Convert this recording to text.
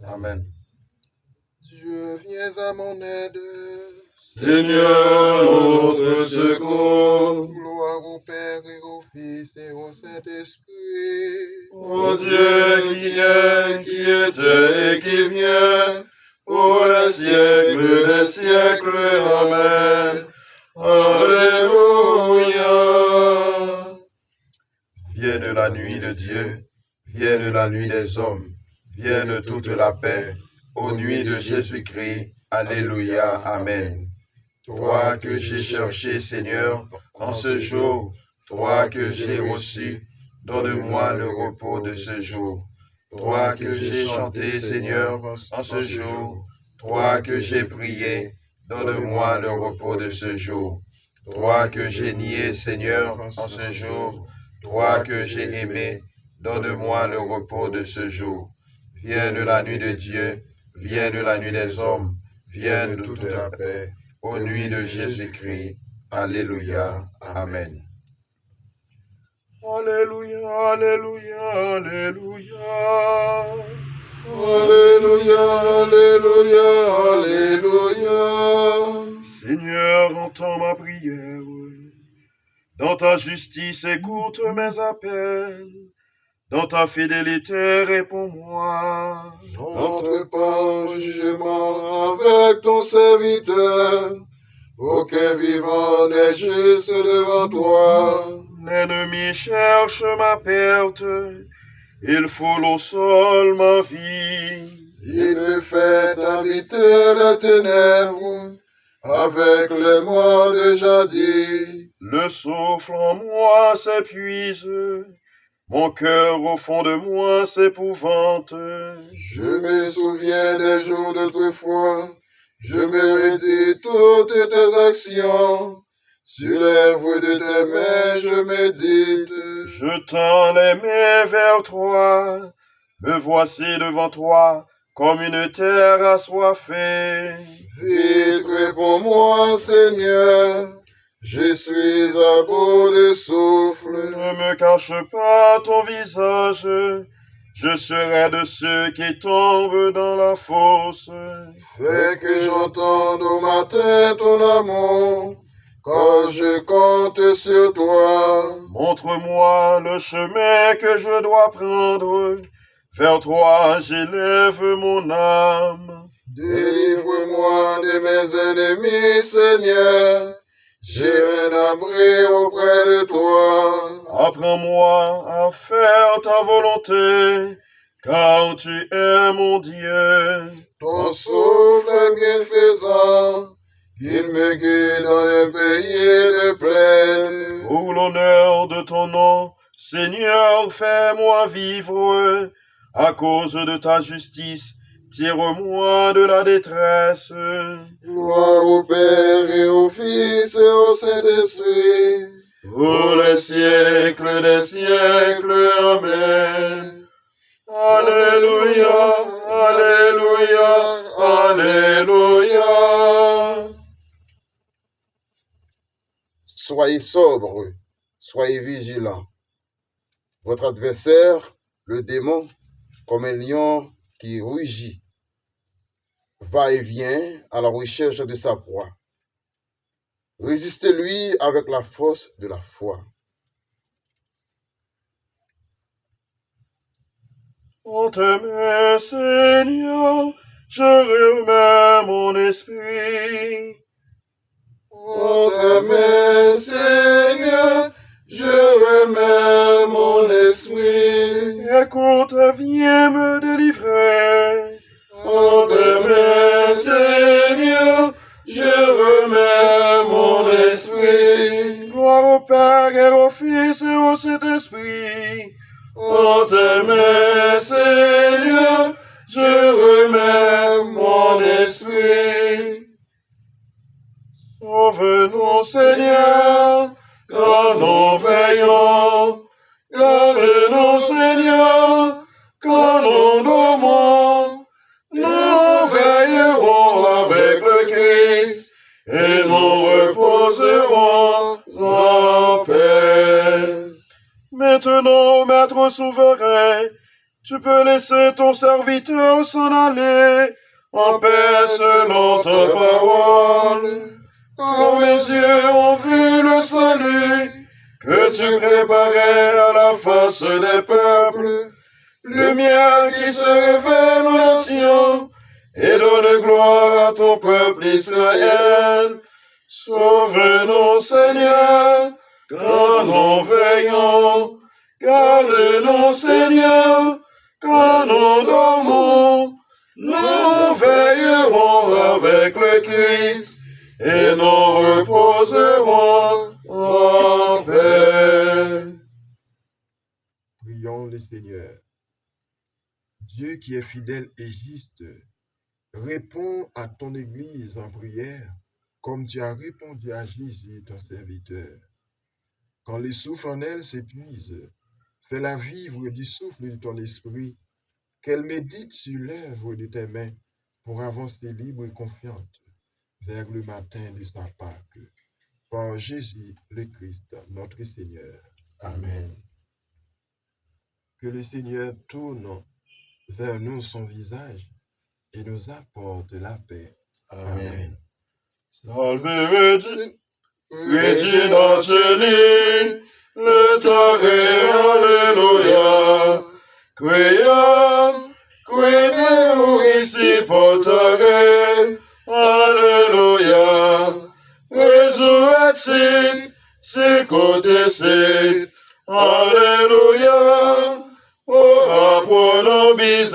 Amen. Dieu, viens à mon aide. Seigneur, notre secours. Gloire au Père et au Fils et au Saint-Esprit. Ô Dieu qui était et qui vient, pour les siècles des siècles. Amen. Alléluia. Vienne la nuit de Dieu, vienne la nuit des hommes, vienne toute la paix, aux nuits de Jésus-Christ. Alléluia. Amen. Toi que j'ai cherché, Seigneur, en ce jour, toi que j'ai reçu, donne-moi le repos de ce jour. Toi que j'ai chanté, Seigneur, en ce jour, toi que j'ai prié, donne-moi le repos de ce jour. Toi que j'ai nié, Seigneur, en ce jour, toi que j'ai aimé, donne-moi le repos de ce jour. Vienne la nuit de Dieu, vienne la nuit des hommes, vienne toute la paix, aux nuits de Jésus-Christ. Alléluia. Amen. Alléluia, alléluia, alléluia. Alléluia, alléluia, alléluia. Seigneur, entends ma prière. Dans ta justice, écoute mes appels. Dans ta fidélité, réponds-moi. N'entre pas en jugement avec ton serviteur. Aucun vivant n'est juste devant toi. L'ennemi cherche ma perte. Il foule au sol ma vie. Il me fait habiter les ténèbres avec les morts de jadis. Le souffle en moi s'épuise. Mon cœur au fond de moi s'épouvante. Je me souviens des jours d'autrefois. Je me redis toutes tes actions. Sur l'œuvre de tes mains, je médite. Je tends les mains vers toi. Me voici devant toi comme une terre assoiffée. Vite, réponds-moi, Seigneur. Je suis à bout de souffle. Ne me cache pas ton visage. Je serai de ceux qui tombent dans la fosse. Fais que j'entende au matin ton amour, quand je compte sur toi. Montre-moi le chemin que je dois prendre. Vers toi, j'élève mon âme. Délivre-moi de mes ennemis, Seigneur. J'ai un abri auprès de toi. Apprends-moi à faire ta volonté, car tu es mon Dieu. Ton souffle est bienfaisant, qu'il me guide dans le pays de plaine. Pour l'honneur de ton nom, Seigneur, fais-moi vivre. À cause de ta justice, tire-moi de la détresse. Gloire au Père et au Fils et au Saint-Esprit. Pour les siècles des siècles, Amen. Alléluia, alléluia, alléluia. Soyez sobres, soyez vigilants. Votre adversaire, le démon, comme un lion qui rugit, va et vient à la recherche de sa proie. Résistez-lui avec la force de la foi. En t'aimant, Seigneur, je remets mon esprit. En t'aimant, Seigneur, je remets mon esprit. Écoute, viens me délivrer. En t'aimant, Seigneur, je remets mon esprit. Gloire au Père et au Fils et au Saint-Esprit. En t'aimant, Seigneur, je remets mon esprit. Sauve-nous, Seigneur, quand nous veillons. Garde-nous, Seigneur, quand nous dormons. Nous veillerons avec le Christ et nous reposerons en paix. Maintenant, Maître souverain, tu peux laisser ton serviteur s'en aller en paix selon ta parole. Quand mes yeux ont vu le salut que tu préparais à la face des peuples, lumière qui se révèle aux nations et donne gloire à ton peuple Israël. Sauve-nous, Seigneur, quand nous veillons. Garde-nous, Seigneur, quand nous dormons. Nous veillerons avec le Christ et nous reposerons en paix. Prions le Seigneur. Dieu qui est fidèle et juste, réponds à ton Église en prière, comme tu as répondu à Jésus, ton serviteur. Quand les souffles en elle s'épuisent, fais-la vivre du souffle de ton esprit, qu'elle médite sur l'œuvre de tes mains pour avancer libre et confiante vers le matin de sa Pâque. Par Jésus le Christ, notre Seigneur. Amen. Que le Seigneur tourne vers nous son visage et nous apporte la paix. Amen. Salve Regina Celi, letare alleluia, quia Deus portare, alleluia, resurrexit, sicut, alleluia, ora pro nobis